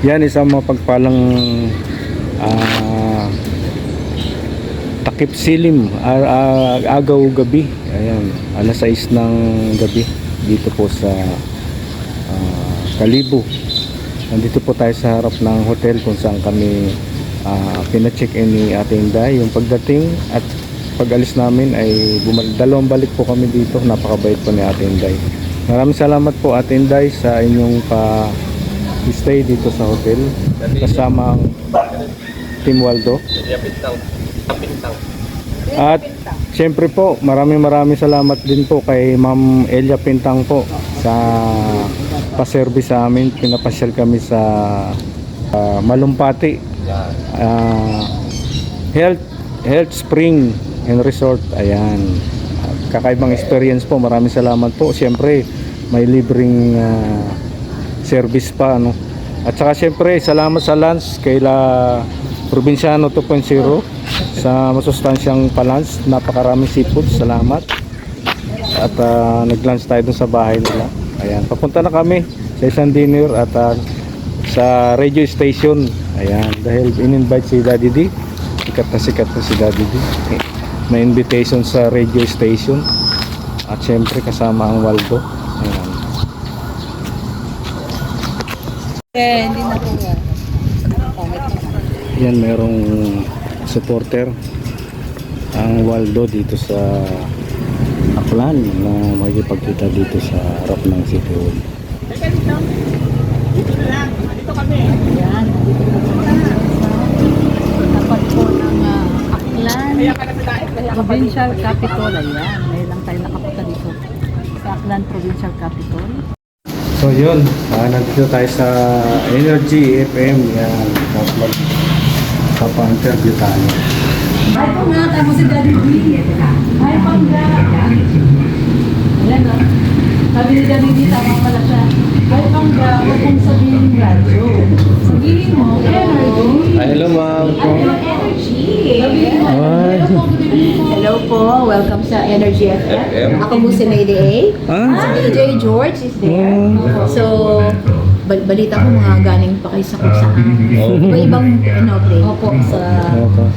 Yan, isang mapagpalang takip silim, agaw gabi. Ayan, alas 6 ng gabi dito po sa Kalibo. Nandito po tayo sa harap ng hotel kung saan kami pina-check-in ni Ate Inday. Yung pagdating at pag-alis namin ay dalawang balik po kami dito. Napakabait po ni Ate Inday. Maraming salamat po Ate Inday sa inyong stay dito sa hotel kasama ang Team Waldo. At syempre po maraming salamat din po kay Ma'am Elia Pintang po sa pa-service sa amin. Pinapasyal kami sa Malumpati Health Spring and Resort. Ayan, kakaibang experience po. Maraming salamat po. Siyempre may libreng service pa, ano. At saka siyempre salamat sa lunch kay Provinciano 2.0 sa masustansyang palunch. Napakaraming seafood. Salamat. At nag-lunch tayo dun sa bahay nila. Ayan, papunta na kami sa isang dinner at sa radio station. Ayan, dahil in-invite si Daddy D. Sikat na si Daddy D. May invitation sa radio station. At syempre kasama ang Waldo. Ayan. Hindi na po yan. Yan, merong supporter ang Waldo dito sa Aklan na makikipagkita dito sa harap ng City Hall. Dito kami. Yan, dito kami sa tapat po ng Aklan Provincial Capitol. Ayan, ngayon lang tayo nakapunta dito sa Aklan Provincial Capitol. So yun, nandito tayo sa Energy FM. Yan, papa-interview tayo. Ay po nga, tayo mo si Daddy D. Ay po nga. Ayan o. Sabi ni Daddy D, tama pala siya. Ay po nga, huwag mong sabihin yung radyo. Sabihin mo, energy. Ay, hello ma'am. Energy. Sabihin mo, Ay. Hello po, welcome sa Energy FM. Ako po si Lady A. Si DJ George is there. So, balita ko mga galing pa kayo sa kung saan. Iba-ibang play. Opo, sa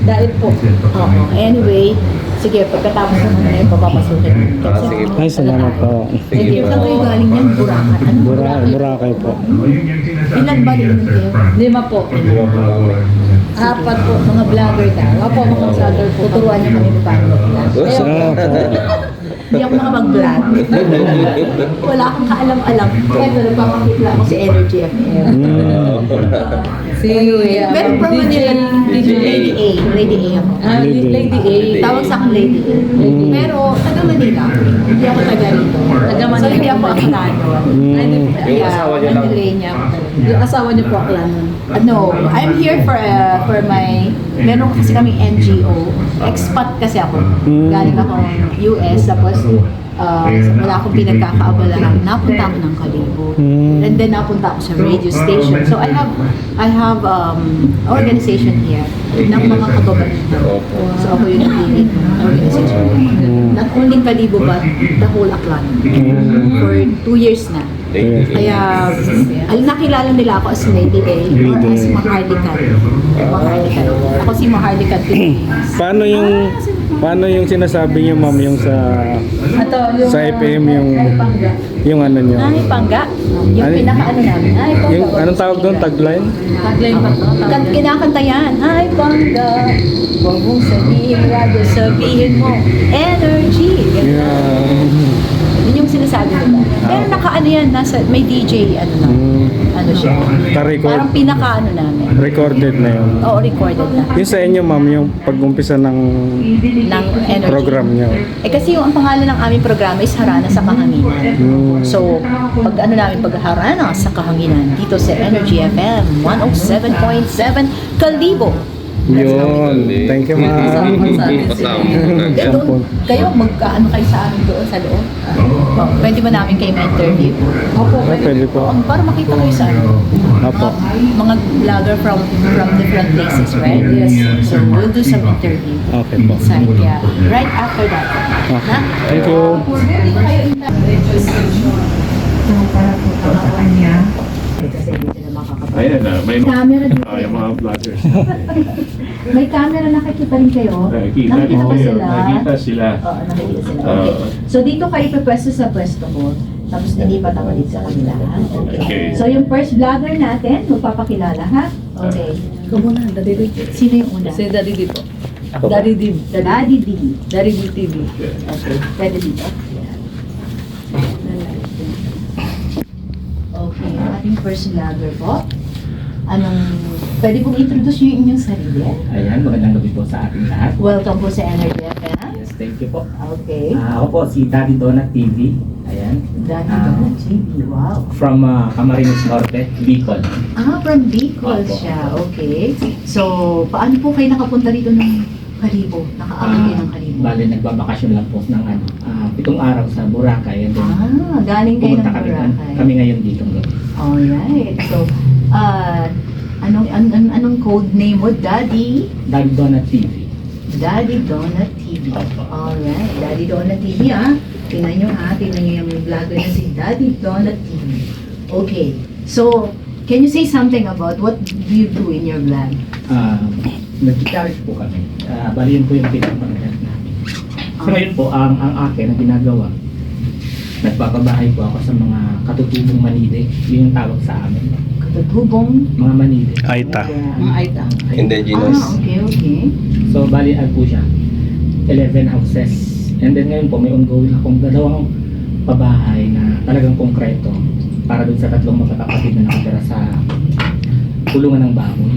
Dahil po. Oo. Anyway, sige, pagkatapos naman na yung papapasukin. Ay, salamat po. Sige, saan kayo galing yan? Burakan. Boracay po. Ilan ba rin kayo? 5 po. 4 po, mga vlogger daw. Opo, mga vlogger po. Tuturuan niyo kami paano mag-vlog. Salamat po. Hindi ako makapag-vlog. Wala akong kaalam-alam. Kaya nagpapakita ako si Energy FM. Pero from Manila, Lady A. Lady A ako. Lady A. Tawag sa akin Lady A. Pero taga Manila. Hindi ako taga rito. Taga Manila. So hindi ako Aklano. Yung asawa niyo lang. Manilenya ako. Yung asawa niyo po Aklanon. No, I'm here for my, meron kasi kaming NGO. Expat kasi ako. Galing ako US, tapos wala akong pinagkakaabalahan. Napunta ako ng Kalibo. And then napunta ako sa radio station. So I have organization here ng mga kababaihan. So ako yung nag-lead ng organization. Not only Kalibo but the whole Aklan. For 2 years na. Kaya nakilala nila ako as Lady A or as Maharlikan. Ako si Maharlikan Pilipinas. Paano yung sinasabi niyo ma'am yung sa FM yung ano niyo? Ay, Pangga. Yung Ano? pinaka-ano namin. Ay, Pangga. Yung anong tawag doon, tagline? Tagline pa to. Kinakanta yan. Ay, Pangga. Huwag mong sabihin, radyo, sabihin mo. Energy. Yun yung sinasabi nila. Pero naka-ano yan, may DJ, ano siya. Ka-record. Parang pinaka-ano namin. Recorded na yun. Oo, recorded na. Yung sa inyo ma'am, yung pag-umpisa ng Ng energy. program niyo. Kasi yung ang pangalan ng aming programa is Harana sa Kahanginan. So, pag pag Harana sa Kahanginan, dito sa Energy FM 107.7 Kalibo. Yun. Thank you ma'am. Doon, kayo, magkaano kayo sa amin doon sa loob? Pwede ba namin kayo ma-interview? Opo, Pwede po. Para makita kayo sa ano. Apo. Mga vlogger from different places, right? Yes. So, we'll do some interview. Okay po. Inside, yeah. Right after that. Okay. Thank you. Pwede kayo para po sa kanya. Kasi dito na makakapag. Ayan na, may Camera dito. yung mga vloggers. May camera, nakikita rin kayo. Nakikita Nakikita ba kayo, sila? nakikita sila. Oo, nakikita sila. Oo. Okay. So dito kayo ipapwesto sa pwesto ko. Tapos nilipat ako dito sa kanila. Okay. Okay. So yung first vlogger natin, magpapakilala ha? Okay. Ikaw muna, Daddy D. Sino yung una? Si Daddy D po. Daddy D. Daddy D. Daddy D TV. Okay. Pwede dito. Okay. Ating first vlogger po. Pwede pong introduce yung inyong sarili? Ayan, magandang gabi po sa ating lahat. Welcome po sa Energy FM. Yes, thank you po. Okay. Ako po si Daddy Donut TV. Ayan. Daddy Ah, Donut TV. Wow. From Camarines Norte, Bicol. From Bicol Opo. siya. Okay. So, paano po kayo nakapunta rito ng Karibo? Nakaabot kayo ng Karibo? Bale, nagbabakasyon lang po ng 7 araw sa Boracay. And then, Galing kayo ng pumunta kami, Boracay. kami ngayon dito. Alright. So, anong code name mo? Daddy? Daddy Donut TV. Daddy Donut TV. Opo. Alright. Daddy Donut TV Tingnan nyo Tingnan nyo yung vlogger na si Daddy Donut TV. Okay. So, can you say something about what do you do in your vlog? Nag-charge po kami. Bale, yun po yung pinapagagat namin. So ngayon po, ang akin na ginagawa, nagpapabahay po ako sa mga katutubong manide. Yun yung tawag sa amin. Katutubong? Mga manide. Aita. Mga Aita. Okay. So, bali po siya. 11 houses. And then ngayon po, may ongoing akong 2 pabahay na talagang konkreto para dun sa 3 magkakapatid na nakatira sa kulungan ng baboy.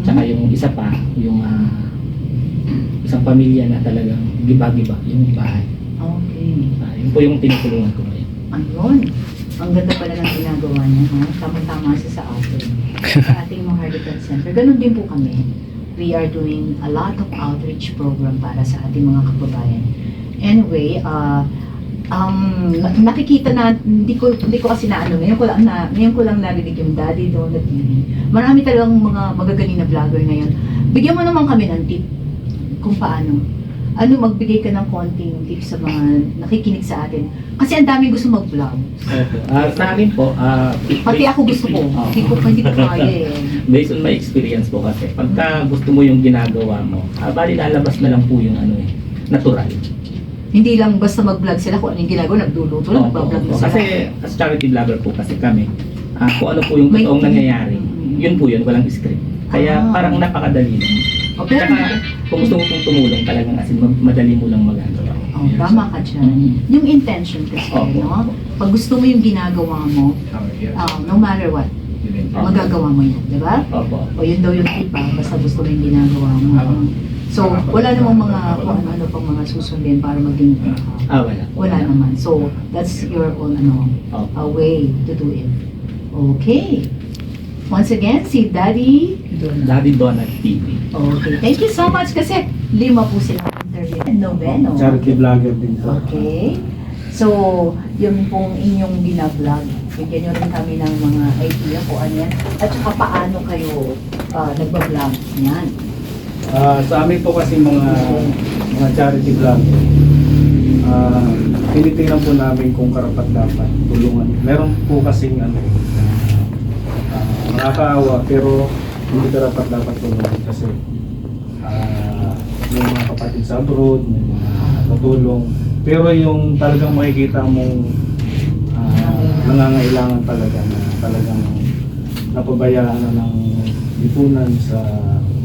Tsaka yung isa pa, yung isang pamilya na talagang giba-giba yung bahay. Okay. Yun po yung tinutulungan ko ngayon. Ayun. Ang ganda pala ng ginagawa niya, ha? Tama-tama siya sa atin. Sa ating mga Heart Center. Ganun din po kami. We are doing a lot of outreach program para sa ating mga kababayan. Anyway, nakikita na, hindi ko kasi ngayon ko lang narinig yung Daddy Donut TV. Marami talagang mga magagaling na vlogger ngayon. Bigyan mo naman kami ng tip kung paano. Magbigay ka ng konting tips sa mga nakikinig sa atin. Kasi ang dami gusto mag-vlog. Sa akin po, Pati ako gusto ko. Hindi ko kaya eh. based on my experience po kasi, pagka gusto mo yung ginagawa mo, bali lalabas na lang po yung natural. Hindi lang basta mag-vlog sila kung anong ginagawa, nagduluto lang, Opo, nag-vlog na opo. sila. Kasi as charity vlogger po kasi kami, kung ano po yung May- totoong nangyayari, yun po yun, walang script. Kaya parang napakadali lang. Pero, Tsaka kung gusto mo pong tumulong talagang as in, madali mo lang magagawa. tama ka dyan. Yung intention kasi, Opo. no? Pag gusto mo yung ginagawa mo, no matter what, magagawa mo yan, di ba? Opo. O yun daw yung tip, basta gusto mo yung ginagawa mo. So, wala namang kung ano pang mga susundin para maging Wala. wala naman. So, that's your own Opo. way to do it. Okay. Once again, si Daddy. Daddy Donut TV. Okay. Thank you so much kasi 5 po silang interview. Noveno. Charity vlogger din po. Okay. So, yung pong inyong ginablog, bigyan nyo rin kami ng mga idea kung ano yan. At saka paano kayo nagbablog. Yan. Sa amin po kasi mga charity vlogger, tinitingnan po namin kung karapat-dapat tulungan. Meron po kasing nakakaawa pero hindi karapat-dapat tulungan kasi may mga kapatid sa abroad, may mga tutulong. Pero yung talagang makikita mong nangangailangan talaga na talagang napabayaan na ng lipunan sa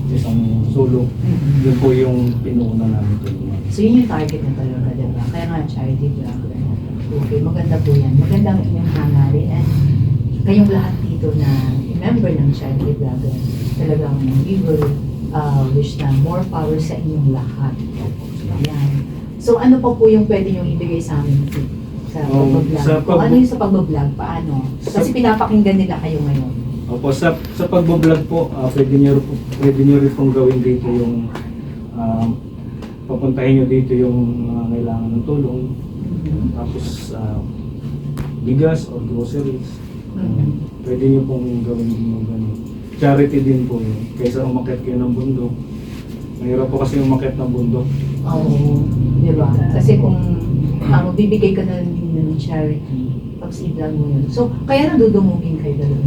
isang sulok, yun po yung pinuuna namin tulungan. So, yun yung target na talaga, diba? Kaya nga, charity vlogger. Okay, maganda po yan. Maganda ang inyong hangarin. And kayong lahat dito na member ng charity vlogger, talagang we will wish na more power sa inyong lahat. Ayan. So, ano pa po yung pwede nyo ibigay sa amin sa pag-vlog? Kung ano yung sa pag-vlog, paano? Kasi pinapakinggan nila kayo ngayon. Opo, sa pag-vlog po, pwede nyo rin pong gawin dito yung papuntahin nyo dito yung kailangan ng tulong. Tapos bigas or groceries. Pwede nyo pong gawin yung ganun. Charity din po yun. Kaysa umakyat kayo ng bundok. Mahirap po kasi umakyat ng bundok. Oo, di ba? Kasi kung magbibigay ka na din ng charity, i-vlog mo yun. So, kaya nadudumugin kayo gano'n.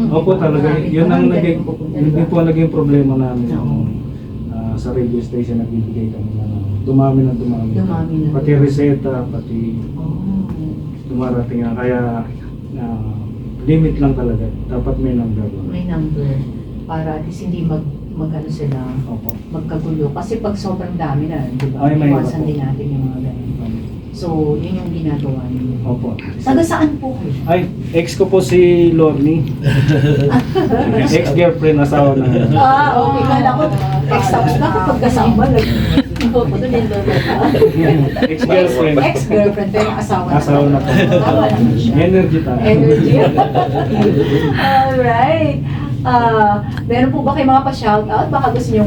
Opo talaga, Marami- yun ang marami naging, ganun pupunta, yun diba? din po ang naging problema namin. Oo. Sa radio station nagbibigay kami ng dumami na. Dumami na. Pati reseta, pati Oh. dumarating na. Kaya limit lang talaga. Dapat may number lang. May number para at least hindi mag-ano sila, Opo. magkagulo. Kasi pag sobrang dami na, di ba? Ay, may Iwasan iba po. din natin yung mga ganun. So, yun yung ginagawa niyo. Opo. Taga saan po kayo? Ay, ex ko po si Lorne. Ex-girlfriend, asawa na. Okay. Kala ko, ex-tapos na kapag kasama. Ex-girlfriend. Ex-girlfriend, pero asawa na. Asawa na po. Tama naman siya. Energy tayo. Energy. Alright. Meron po ba kayo mga pa-shoutout? Baka gusto nyo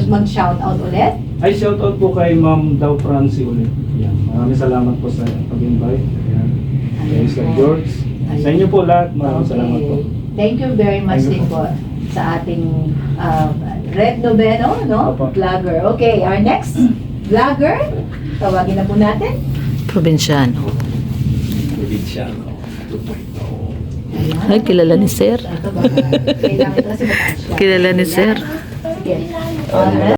mag-shoutout ulit? Ay, shoutout po kay Ma'am Daw Francie ulit. Yan. Maraming salamat po sa pag-invite. Ayan. Kay Sir George. Sa inyo po lahat, maraming salamat po. Thank you very much Thank you din po sa ating Red Noveno, no? Opo. Vlogger. Okay, our next vlogger, tawagin na po natin. Probinsyano. Ayan. Ay, kilala ni Sir. Ito ba? Kailangan ito kasi mataas siya. Kilala ni Sir. Sige. Alright.